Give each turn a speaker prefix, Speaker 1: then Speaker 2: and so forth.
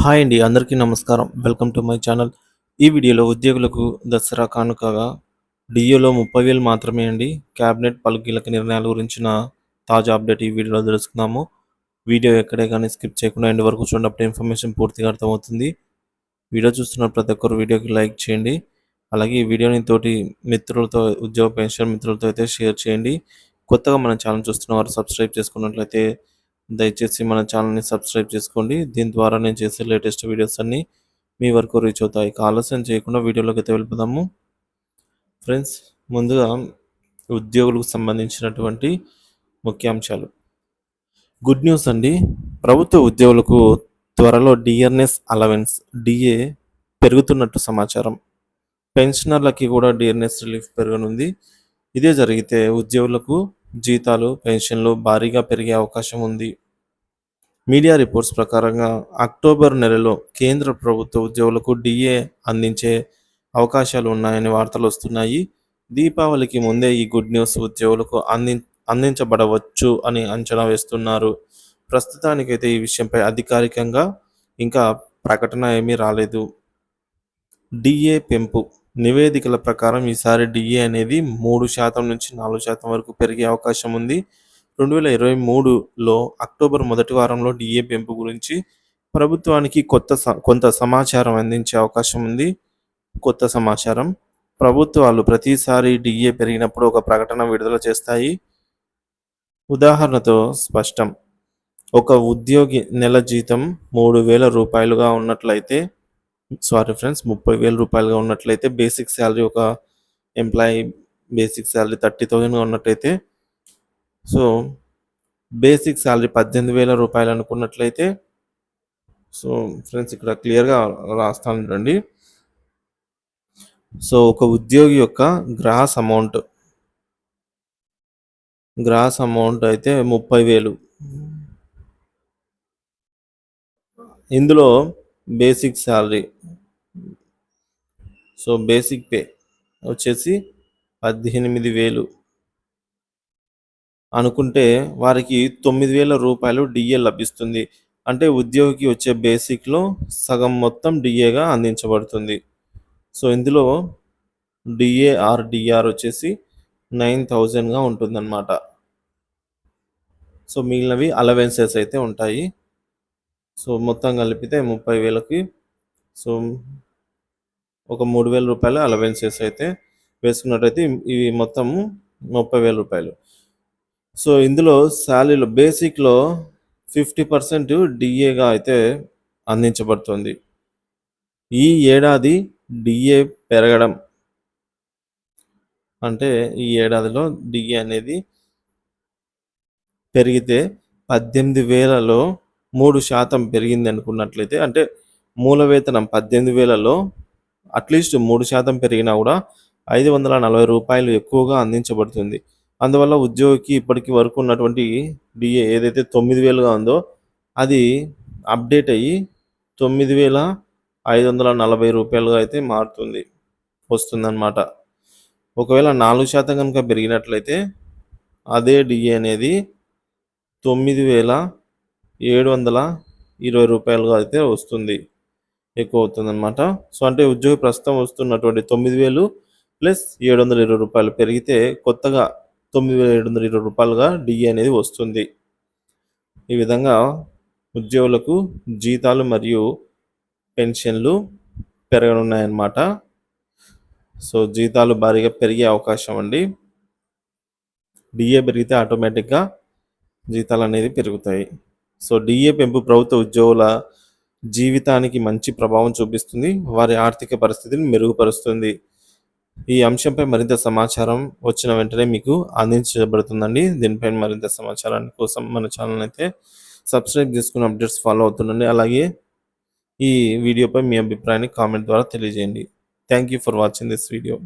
Speaker 1: Hi అండి. అందరికీ నమస్కారం. Welcome to my channel. ఈ వీడియోలో ఉద్యోగులకు దసరా కానుకగా డిఏలో 30,000 మాత్రమే అండి. క్యాబినెట్ పలు కీలక నిర్ణయాల గురించిన తాజా అప్డేట్ ఈ వీడియోలో తెలుసుకుందాము. వీడియో ఎక్కడే కానీ స్కిప్ చేయకుండా ఎండ్ వరకు చూడండి. అప్పుడు ఇన్ఫర్మేషన్ పూర్తిగా అర్థమవుతుంది. వీడియో చూస్తున్న ప్రతి ఒక్కరు వీడియోకి లైక్ చేయండి. అలాగే ఈ వీడియోని తోటి మిత్రులతో, ఉద్యోగ పెన్షన్ మిత్రులతో అయితే షేర్ చేయండి. కొత్తగా మన ఛానల్ చూస్తున్న వారు సబ్స్క్రైబ్ చేసుకున్నట్లయితే దయచేసి మన ఛానల్ని సబ్స్క్రైబ్ చేసుకోండి. దీని ద్వారా నేను చేసే లేటెస్ట్ వీడియోస్ అన్నీ మీ వరకు రీచ్ అవుతాయి. ఆలస్యం చేయకుండా వీడియోలోకి అయితే వెళ్ళిపోదాము. ఫ్రెండ్స్, ముందుగా ఉద్యోగులకు సంబంధించినటువంటి ముఖ్యాంశాలు. గుడ్ న్యూస్ అండి. ప్రభుత్వ ఉద్యోగులకు త్వరలో డిఆర్ఎస్ అలవెన్స్ డిఏ పెరుగుతున్నట్టు సమాచారం. పెన్షనర్లకి కూడా డిఆర్ఎస్ రిలీఫ్ పెరగనుంది. ఇదే జరిగితే ఉద్యోగులకు జీతాలు, పెన్షన్లు భారీగా పెరిగే అవకాశం ఉంది. మీడియా రిపోర్ట్స్ ప్రకారంగా అక్టోబర్ నెలలో కేంద్ర ప్రభుత్వ ఉద్యోగులకు డిఏ అందించే అవకాశాలు ఉన్నాయని వార్తలు వస్తున్నాయి. దీపావళికి ముందే ఈ గుడ్ న్యూస్ ఉద్యోగులకు అందించబడవచ్చు అని అంచనా వేస్తున్నారు. ప్రస్తుతానికైతే ఈ విషయంపై అధికారికంగా ఇంకా ప్రకటన ఏమీ రాలేదు. డిఏ పెంపు నివేదికల ప్రకారం ఈసారి డిఏ అనేది 3% నుంచి 4% వరకు పెరిగే అవకాశం ఉంది. 2023లో అక్టోబర్ మొదటి వారంలో డిఏ పెంపు గురించి ప్రభుత్వానికి కొంత సమాచారం అందించే అవకాశం ఉంది. కొత్త సమాచారం. ప్రభుత్వాలు ప్రతిసారి డిఏ పెరిగినప్పుడు ఒక ప్రకటన విడుదల చేస్తాయి. ఉదాహరణతో స్పష్టం. ఒక ఉద్యోగి నెల జీతం 3,000 రూపాయలుగా ఉన్నట్లయితే 30,000 రూపాయలుగా ఉన్నట్లయితే బేసిక్ శాలరీ ఒక ఎంప్లాయీ బేసిక్ శాలరీ 30,000గా ఉన్నట్లయితే సో బేసిక్ శాలరీ 18,000 రూపాయలు అనుకున్నట్లయితే సో ఫ్రెండ్స్ ఇక్కడ క్లియర్గా రాస్తాను చూడండి. సో ఒక ఉద్యోగి యొక్క గ్రాస్ అమౌంట్ అయితే 30,000. ఇందులో basic salary so basic pay వచ్చేసి 18,000 అనుకుంటే వారికి 9,000 రూపాయలు డిఏ లభిస్తుంది. అంటే ఉద్యోగికి వచ్చే బేసిక్లో సగం మొత్తం డిఏగా అందించబడుతుంది. సో ఇందులో డిఆర్ వచ్చేసి 9,000గా ఉంటుందన్నమాట. సో మిగిలినవి అలవెన్సెస్ అయితే ఉంటాయి. సో మొత్తం కలిపితే 30,000కి సో ఒక 3,000 రూపాయలు అలవెన్సెస్ అయితే వేసుకున్నట్టయితే ఇవి మొత్తం 30,000 రూపాయలు. సో ఇందులో శాలరీలో బేసిక్లో 50% డిఏగా అయితే అందించబడుతుంది. ఈ ఏడాది డిఏ పెరగడం అంటే ఈ ఏడాదిలో డిఏ అనేది పెరిగితే 18,000లో 3% పెరిగింది అనుకున్నట్లయితే అంటే మూల వేతనం 18,000లో అట్లీస్ట్ 3% పెరిగినా కూడా 540 రూపాయలు ఎక్కువగా అందించబడుతుంది. అందువల్ల ఉద్యోగికి ఇప్పటికి వరకు ఉన్నటువంటి డిఏ ఏదైతే 9,000గా ఉందో అది అప్డేట్ అయ్యి 9,540 రూపాయలుగా అయితే వస్తుందన్నమాట. ఒకవేళ 4% కనుక పెరిగినట్లయితే అదే డిఏ అనేది 9,720 రూపాయలుగా అయితే వస్తుంది, ఎక్కువ అవుతుందన్నమాట. సో అంటే ఉద్యోగి ప్రస్తుతం వస్తున్నటువంటి 9,000 ప్లస్ 720 రూపాయలు పెరిగితే కొత్తగా 9,720 రూపాయలుగా డిఏ అనేది వస్తుంది. ఈ విధంగా ఉద్యోగులకు జీతాలు మరియు పెన్షన్లు పెరగనున్నాయన్నమాట. సో జీతాలు భారీగా పెరిగే అవకాశం అండి. డిఏ పెరిగితే ఆటోమేటిక్గా జీతాలు అనేది పెరుగుతాయి. సో డిఏ పెంపు ప్రభుత్వ ఉద్యోగుల జీవితానికి మంచి ప్రభావం చూపిస్తుంది, వారి ఆర్థిక పరిస్థితిని మెరుగుపరుస్తుంది. ఈ అంశంపై మరింత సమాచారం వచ్చిన వెంటనే మీకు అందించబడుతుందండి. దీనిపైన మరింత సమాచారాన్ని కోసం మన ఛానల్ అయితే సబ్స్క్రైబ్ చేసుకుని అప్డేట్స్ ఫాలో అవుతుండండి. అలాగే ఈ వీడియోపై మీ అభిప్రాయాన్ని కామెంట్ ద్వారా తెలియజేయండి. Thank you for watching this video.